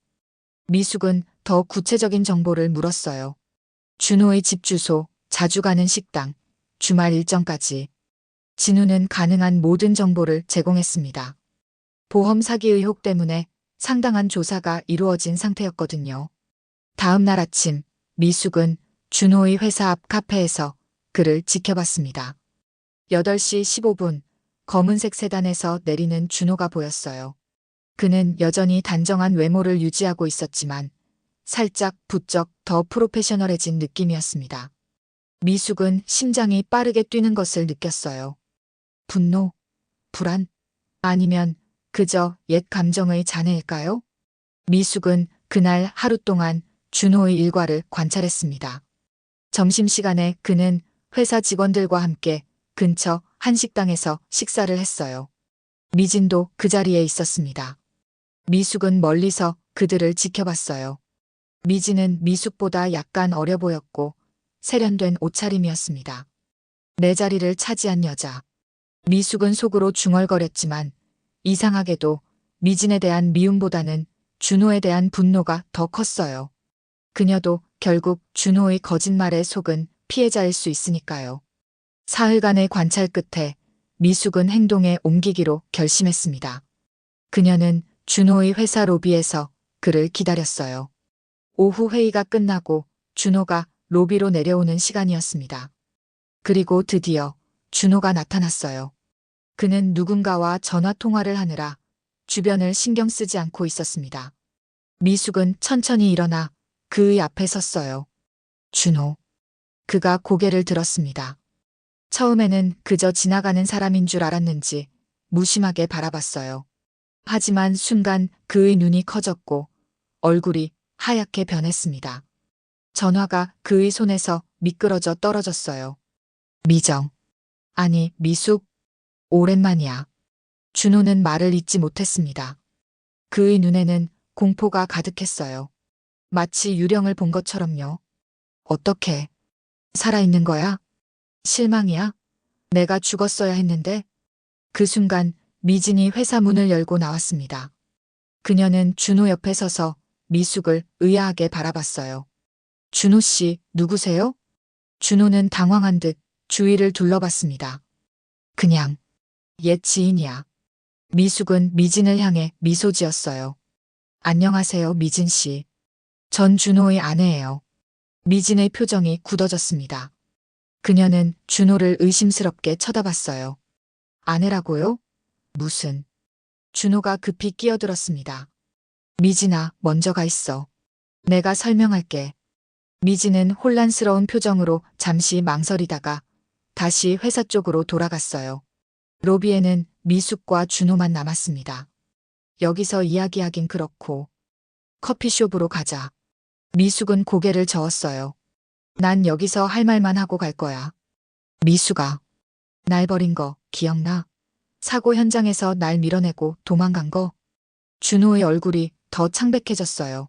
미숙은 더 구체적인 정보를 물었어요. 준호의 집 주소, 자주 가는 식당, 주말 일정까지. 진우는 가능한 모든 정보를 제공했습니다. 보험 사기 의혹 때문에 상당한 조사가 이루어진 상태였거든요. 다음 날 아침, 미숙은 준호의 회사 앞 카페에서 그를 지켜봤습니다. 8시 15분, 검은색 세단에서 내리는 준호가 보였어요. 그는 여전히 단정한 외모를 유지하고 있었지만 살짝 부쩍 더 프로페셔널해진 느낌이었습니다. 미숙은 심장이 빠르게 뛰는 것을 느꼈어요. 분노, 불안, 아니면 그저 옛 감정의 잔해일까요? 미숙은 그날 하루 동안 준호의 일과를 관찰했습니다. 점심시간에 그는 회사 직원들과 함께 근처 한식당에서 식사를 했어요. 미진도 그 자리에 있었습니다. 미숙은 멀리서 그들을 지켜봤어요. 미진은 미숙보다 약간 어려 보였고 세련된 옷차림이었습니다. 내 자리를 차지한 여자. 미숙은 속으로 중얼거렸지만 이상하게도 미진에 대한 미움보다는 준호에 대한 분노가 더 컸어요. 그녀도 결국 준호의 거짓말에 속은 피해자일 수 있으니까요. 사흘간의 관찰 끝에 미숙은 행동에 옮기기로 결심했습니다. 그녀는 준호의 회사 로비에서 그를 기다렸어요. 오후 회의가 끝나고 준호가 로비로 내려오는 시간이었습니다. 그리고 드디어 준호가 나타났어요. 그는 누군가와 전화 통화를 하느라 주변을 신경 쓰지 않고 있었습니다. 미숙은 천천히 일어나 그의 앞에 섰어요. 준호. 그가 고개를 들었습니다. 처음에는 그저 지나가는 사람인 줄 알았는지 무심하게 바라봤어요. 하지만 순간 그의 눈이 커졌고 얼굴이 하얗게 변했습니다. 전화가 그의 손에서 미끄러져 떨어졌어요. 미정. 아니, 미숙. 오랜만이야. 준호는 말을 잇지 못했습니다. 그의 눈에는 공포가 가득했어요. 마치 유령을 본 것처럼요. 어떻게? 살아있는 거야? 실망이야? 내가 죽었어야 했는데? 그 순간 미진이 회사 문을 열고 나왔습니다. 그녀는 준호 옆에 서서 미숙을 의아하게 바라봤어요. 준호 씨, 누구세요? 준호는 당황한 듯 주위를 둘러봤습니다. 그냥 옛 지인이야. 미숙은 미진을 향해 미소 지었어요. 안녕하세요, 미진 씨. 전 준호의 아내예요. 미진의 표정이 굳어졌습니다. 그녀는 준호를 의심스럽게 쳐다봤어요. 아내라고요? 무슨? 준호가 급히 끼어들었습니다. 미진아, 먼저 가 있어. 내가 설명할게. 미진은 혼란스러운 표정으로 잠시 망설이다가 다시 회사 쪽으로 돌아갔어요. 로비에는 미숙과 준호만 남았습니다. 여기서 이야기하긴 그렇고 커피숍으로 가자. 미숙은 고개를 저었어요. 난 여기서 할 말만 하고 갈 거야. 미숙아, 날 버린 거 기억나? 사고 현장에서 날 밀어내고 도망간 거? 준호의 얼굴이 더 창백해졌어요.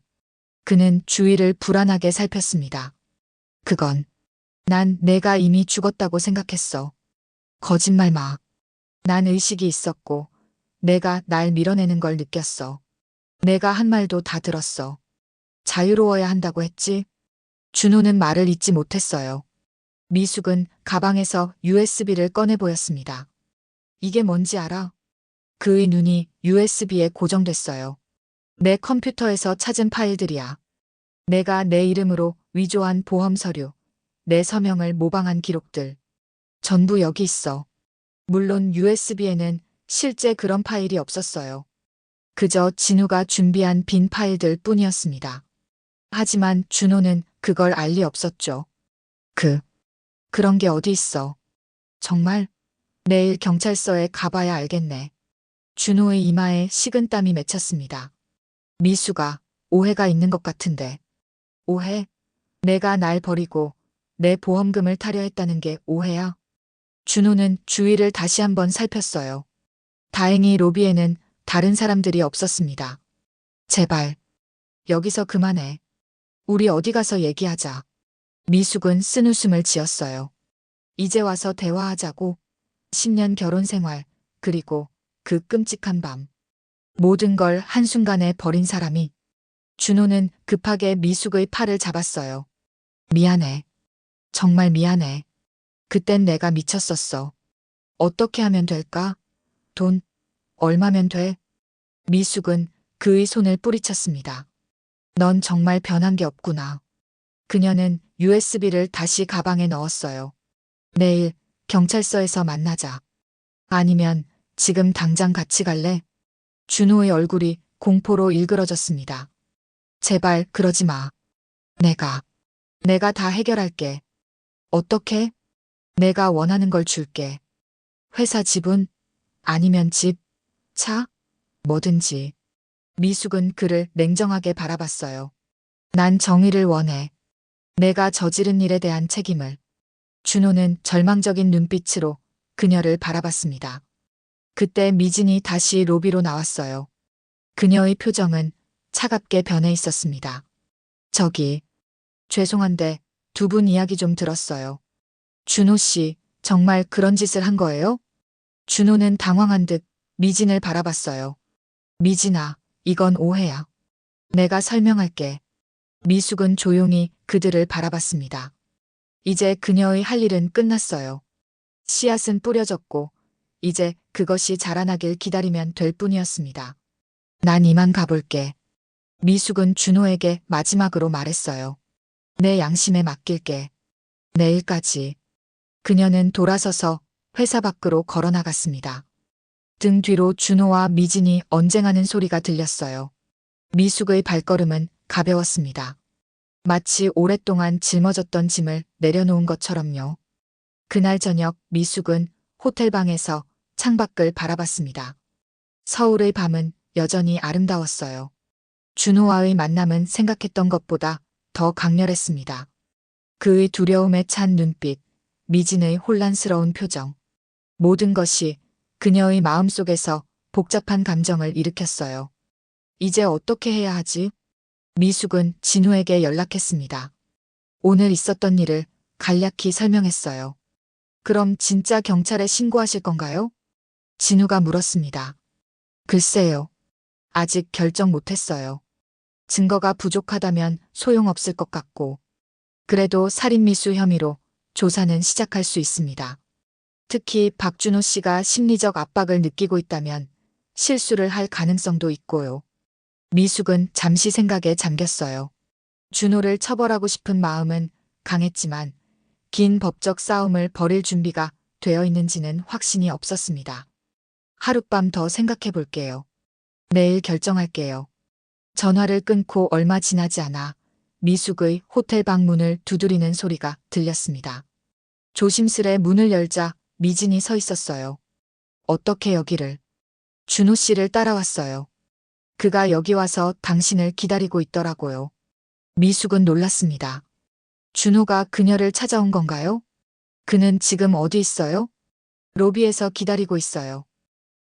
그는 주위를 불안하게 살폈습니다. 그건 난 내가 이미 죽었다고 생각했어. 거짓말 마. 난 의식이 있었고 내가 날 밀어내는 걸 느꼈어. 내가 한 말도 다 들었어. 자유로워야 한다고 했지? 준호는 말을 잇지 못했어요. 미숙은 가방에서 USB를 꺼내 보였습니다. 이게 뭔지 알아? 그의 눈이 USB에 고정됐어요. 내 컴퓨터에서 찾은 파일들이야. 내가 내 이름으로 위조한 보험 서류, 내 서명을 모방한 기록들. 전부 여기 있어. 물론 USB에는 실제 그런 파일이 없었어요. 그저 진우가 준비한 빈 파일들 뿐이었습니다. 하지만 준호는 그걸 알 리 없었죠. 그런 게 어디 있어. 정말? 내일 경찰서에 가봐야 알겠네. 준호의 이마에 식은땀이 맺혔습니다. 미수가 오해가 있는 것 같은데. 오해? 내가 날 버리고 내 보험금을 타려 했다는 게 오해야? 준호는 주위를 다시 한번 살폈어요. 다행히 로비에는 다른 사람들이 없었습니다. 제발, 여기서 그만해. 우리 어디 가서 얘기하자. 미숙은 쓴웃음을 지었어요. 이제 와서 대화하자고. 10년 결혼 생활, 그리고 그 끔찍한 밤. 모든 걸 한순간에 버린 사람이. 준호는 급하게 미숙의 팔을 잡았어요. 미안해. 정말 미안해. 그땐 내가 미쳤었어. 어떻게 하면 될까? 돈, 얼마면 돼? 미숙은 그의 손을 뿌리쳤습니다. 넌 정말 변한 게 없구나. 그녀는 USB를 다시 가방에 넣었어요. 내일 경찰서에서 만나자. 아니면 지금 당장 같이 갈래? 준호의 얼굴이 공포로 일그러졌습니다. 제발 그러지 마. 내가 다 해결할게. 어떻게? 내가 원하는 걸 줄게. 회사 지분? 아니면 집, 차? 뭐든지. 미숙은 그를 냉정하게 바라봤어요. 난 정의를 원해. 내가 저지른 일에 대한 책임을. 준호는 절망적인 눈빛으로 그녀를 바라봤습니다. 그때 미진이 다시 로비로 나왔어요. 그녀의 표정은 차갑게 변해 있었습니다. 저기, 죄송한데 두 분 이야기 좀 들었어요. 준호 씨, 정말 그런 짓을 한 거예요? 준호는 당황한 듯 미진을 바라봤어요. 미진아, 이건 오해야. 내가 설명할게. 미숙은 조용히 그들을 바라봤습니다. 이제 그녀의 할 일은 끝났어요. 씨앗은 뿌려졌고 이제 그것이 자라나길 기다리면 될 뿐이었습니다. 난 이만 가볼게. 미숙은 준호에게 마지막으로 말했어요. 내 양심에 맡길게. 내일까지. 그녀는 돌아서서 회사 밖으로 걸어나갔습니다. 등 뒤로 준호와 미진이 언쟁하는 소리가 들렸어요. 미숙의 발걸음은 가벼웠습니다. 마치 오랫동안 짊어졌던 짐을 내려놓은 것처럼요. 그날 저녁 미숙은 호텔방에서 창밖을 바라봤습니다. 서울의 밤은 여전히 아름다웠어요. 준호와의 만남은 생각했던 것보다 더 강렬했습니다. 그의 두려움에 찬 눈빛, 미진의 혼란스러운 표정. 모든 것이 그녀의 마음속에서 복잡한 감정을 일으켰어요. 이제 어떻게 해야 하지? 미숙은 진우에게 연락했습니다. 오늘 있었던 일을 간략히 설명했어요. 그럼 진짜 경찰에 신고하실 건가요? 진우가 물었습니다. 글쎄요. 아직 결정 못했어요. 증거가 부족하다면 소용없을 것 같고, 그래도 살인미수 혐의로 조사는 시작할 수 있습니다. 특히 박준호 씨가 심리적 압박을 느끼고 있다면 실수를 할 가능성도 있고요. 미숙은 잠시 생각에 잠겼어요. 준호를 처벌하고 싶은 마음은 강했지만 긴 법적 싸움을 벌일 준비가 되어 있는지는 확신이 없었습니다. 하룻밤 더 생각해 볼게요. 내일 결정할게요. 전화를 끊고 얼마 지나지 않아 미숙의 호텔 방문을 두드리는 소리가 들렸습니다. 조심스레 문을 열자 미진이 서 있었어요. 어떻게 여기를? 준호 씨를 따라왔어요. 그가 여기 와서 당신을 기다리고 있더라고요. 미숙은 놀랐습니다. 준호가 그녀를 찾아온 건가요? 그는 지금 어디 있어요? 로비에서 기다리고 있어요.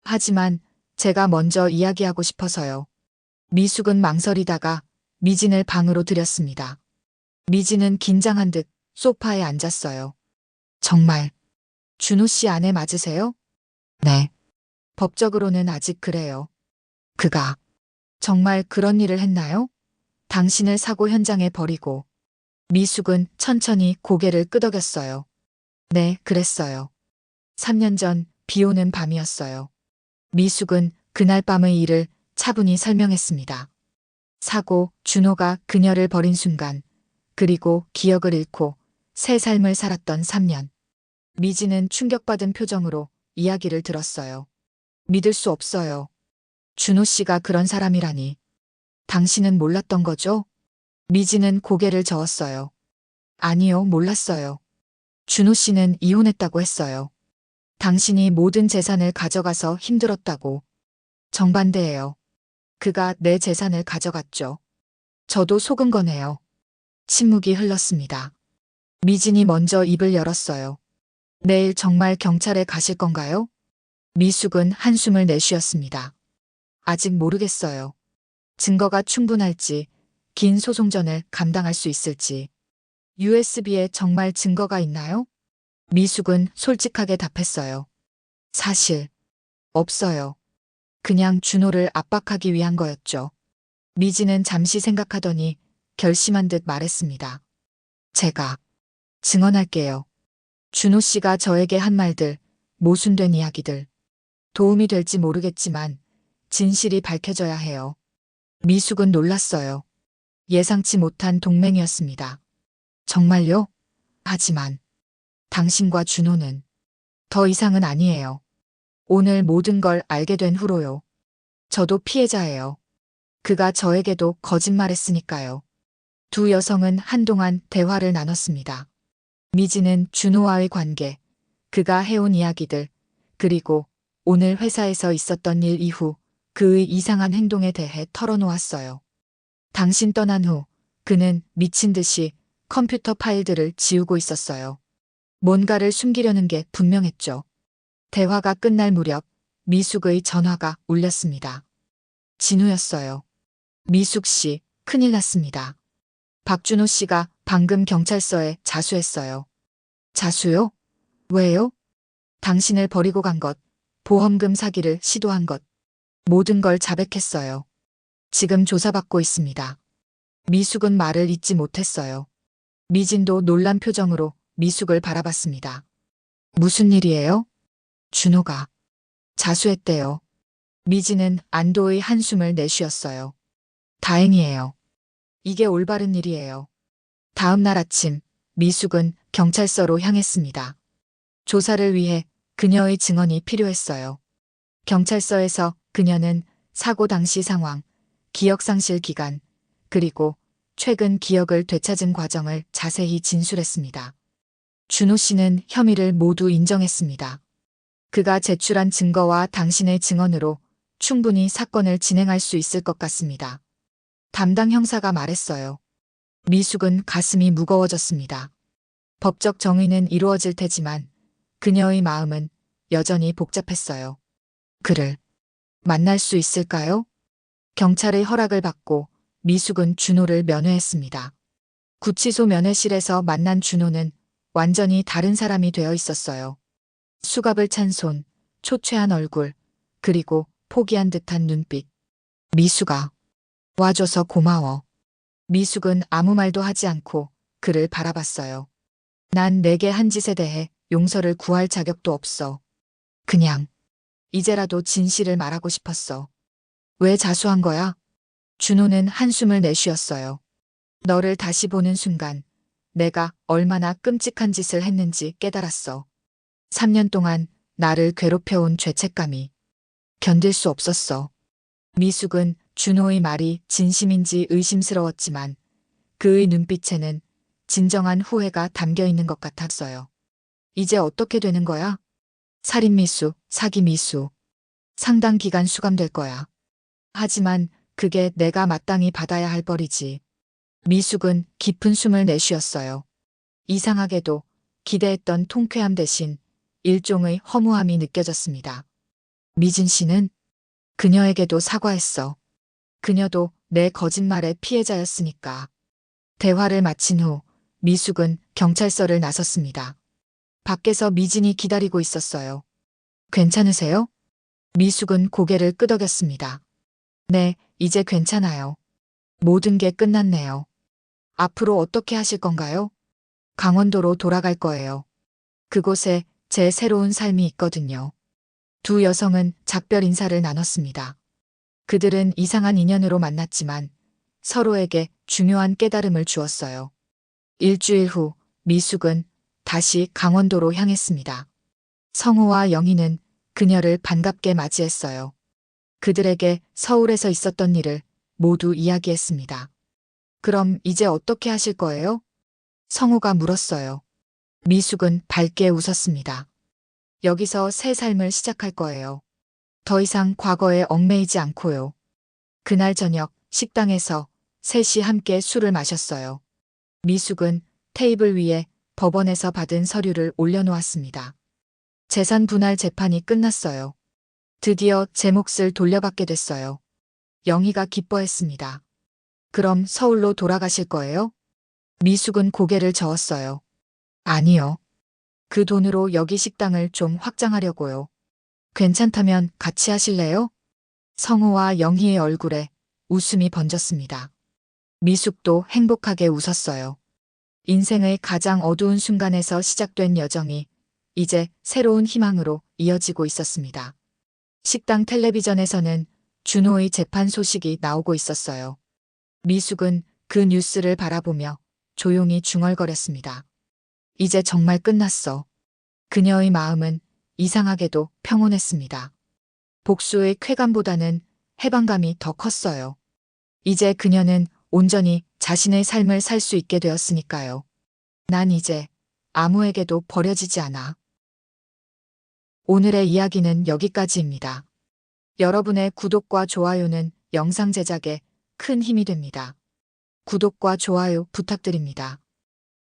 하지만 제가 먼저 이야기하고 싶어서요. 미숙은 망설이다가 미진을 방으로 들였습니다. 미진은 긴장한 듯 소파에 앉았어요. 정말 준호 씨 아내 맞으세요? 네. 법적으로는 아직 그래요. 그가 정말 그런 일을 했나요? 당신을 사고 현장에 버리고. 미숙은 천천히 고개를 끄덕였어요. 네, 그랬어요. 3년 전 비 오는 밤이었어요. 미숙은 그날 밤의 일을 차분히 설명했습니다. 사고, 준호가 그녀를 버린 순간, 그리고 기억을 잃고 새 삶을 살았던 3년. 미진은 충격받은 표정으로 이야기를 들었어요. 믿을 수 없어요. 준호 씨가 그런 사람이라니. 당신은 몰랐던 거죠? 미진은 고개를 저었어요. 아니요, 몰랐어요. 준호 씨는 이혼했다고 했어요. 당신이 모든 재산을 가져가서 힘들었다고. 정반대예요. 그가 내 재산을 가져갔죠. 저도 속은 거네요. 침묵이 흘렀습니다. 미진이 먼저 입을 열었어요. 내일 정말 경찰에 가실 건가요? 미숙은 한숨을 내쉬었습니다. 아직 모르겠어요. 증거가 충분할지, 긴 소송전을 감당할 수 있을지. USB에 정말 증거가 있나요? 미숙은 솔직하게 답했어요. 사실, 없어요. 그냥 준호를 압박하기 위한 거였죠. 미진은 잠시 생각하더니 결심한 듯 말했습니다. 제가 증언할게요. 준호 씨가 저에게 한 말들, 모순된 이야기들. 도움이 될지 모르겠지만 진실이 밝혀져야 해요. 미숙은 놀랐어요. 예상치 못한 동맹이었습니다. 정말요? 하지만 당신과 준호는 더 이상은 아니에요. 오늘 모든 걸 알게 된 후로요. 저도 피해자예요. 그가 저에게도 거짓말했으니까요. 두 여성은 한동안 대화를 나눴습니다. 미지는 준호와의 관계, 그가 해온 이야기들, 그리고 오늘 회사에서 있었던 일 이후 그의 이상한 행동에 대해 털어놓았어요. 당신 떠난 후 그는 미친 듯이 컴퓨터 파일들을 지우고 있었어요. 뭔가를 숨기려는 게 분명했죠. 대화가 끝날 무렵 미숙의 전화가 울렸습니다. 진우였어요. 미숙 씨, 큰일 났습니다. 박준호 씨가 방금 경찰서에 자수했어요. 자수요? 왜요? 당신을 버리고 간 것, 보험금 사기를 시도한 것, 모든 걸 자백했어요. 지금 조사받고 있습니다. 미숙은 말을 잇지 못했어요. 미진도 놀란 표정으로 미숙을 바라봤습니다. 무슨 일이에요? 준호가 자수했대요. 미진은 안도의 한숨을 내쉬었어요. 다행이에요. 이게 올바른 일이에요. 다음 날 아침 미숙은 경찰서로 향했습니다. 조사를 위해 그녀의 증언이 필요했어요. 경찰서에서 그녀는 사고 당시 상황, 기억상실 기간, 그리고 최근 기억을 되찾은 과정을 자세히 진술했습니다. 준호 씨는 혐의를 모두 인정했습니다. 그가 제출한 증거와 당신의 증언으로 충분히 사건을 진행할 수 있을 것 같습니다. 담당 형사가 말했어요. 미숙은 가슴이 무거워졌습니다. 법적 정의는 이루어질 테지만 그녀의 마음은 여전히 복잡했어요. 그를 만날 수 있을까요? 경찰의 허락을 받고 미숙은 준호를 면회했습니다. 구치소 면회실에서 만난 준호는 완전히 다른 사람이 되어 있었어요. 수갑을 찬 손, 초췌한 얼굴, 그리고 포기한 듯한 눈빛. 미숙아, 와줘서 고마워. 미숙은 아무 말도 하지 않고 그를 바라봤어요. 난 내게 한 짓에 대해 용서를 구할 자격도 없어. 그냥 이제라도 진실을 말하고 싶었어. 왜 자수한 거야? 준호는 한숨을 내쉬었어요. 너를 다시 보는 순간 내가 얼마나 끔찍한 짓을 했는지 깨달았어. 3년 동안 나를 괴롭혀온 죄책감이 견딜 수 없었어. 미숙은 준호의 말이 진심인지 의심스러웠지만 그의 눈빛에는 진정한 후회가 담겨 있는 것 같았어요. 이제 어떻게 되는 거야? 살인미수, 사기미수. 상당 기간 수감될 거야. 하지만 그게 내가 마땅히 받아야 할 벌이지. 미숙은 깊은 숨을 내쉬었어요. 이상하게도 기대했던 통쾌함 대신 일종의 허무함이 느껴졌습니다. 미진 씨는 그녀에게도 사과했어. 그녀도 내 거짓말의 피해자였으니까. 대화를 마친 후 미숙은 경찰서를 나섰습니다. 밖에서 미진이 기다리고 있었어요. 괜찮으세요? 미숙은 고개를 끄덕였습니다. 네, 이제 괜찮아요. 모든 게 끝났네요. 앞으로 어떻게 하실 건가요? 강원도로 돌아갈 거예요. 그곳에 제 새로운 삶이 있거든요. 두 여성은 작별 인사를 나눴습니다. 그들은 이상한 인연으로 만났지만 서로에게 중요한 깨달음을 주었어요. 일주일 후 미숙은 다시 강원도로 향했습니다. 성우와 영희는 그녀를 반갑게 맞이했어요. 그들에게 서울에서 있었던 일을 모두 이야기했습니다. 그럼 이제 어떻게 하실 거예요? 성우가 물었어요. 미숙은 밝게 웃었습니다. 여기서 새 삶을 시작할 거예요. 더 이상 과거에 얽매이지 않고요. 그날 저녁 식당에서 셋이 함께 술을 마셨어요. 미숙은 테이블 위에 법원에서 받은 서류를 올려놓았습니다. 재산 분할 재판이 끝났어요. 드디어 제 몫을 돌려받게 됐어요. 영희가 기뻐했습니다. 그럼 서울로 돌아가실 거예요? 미숙은 고개를 저었어요. 아니요. 그 돈으로 여기 식당을 좀 확장하려고요. 괜찮다면 같이 하실래요? 성우와 영희의 얼굴에 웃음이 번졌습니다. 미숙도 행복하게 웃었어요. 인생의 가장 어두운 순간에서 시작된 여정이 이제 새로운 희망으로 이어지고 있었습니다. 식당 텔레비전에서는 준호의 재판 소식이 나오고 있었어요. 미숙은 그 뉴스를 바라보며 조용히 중얼거렸습니다. 이제 정말 끝났어. 그녀의 마음은 이상하게도 평온했습니다. 복수의 쾌감보다는 해방감이 더 컸어요. 이제 그녀는 온전히 자신의 삶을 살 수 있게 되었으니까요. 난 이제 아무에게도 버려지지 않아. 오늘의 이야기는 여기까지입니다. 여러분의 구독과 좋아요는 영상 제작에 큰 힘이 됩니다. 구독과 좋아요 부탁드립니다.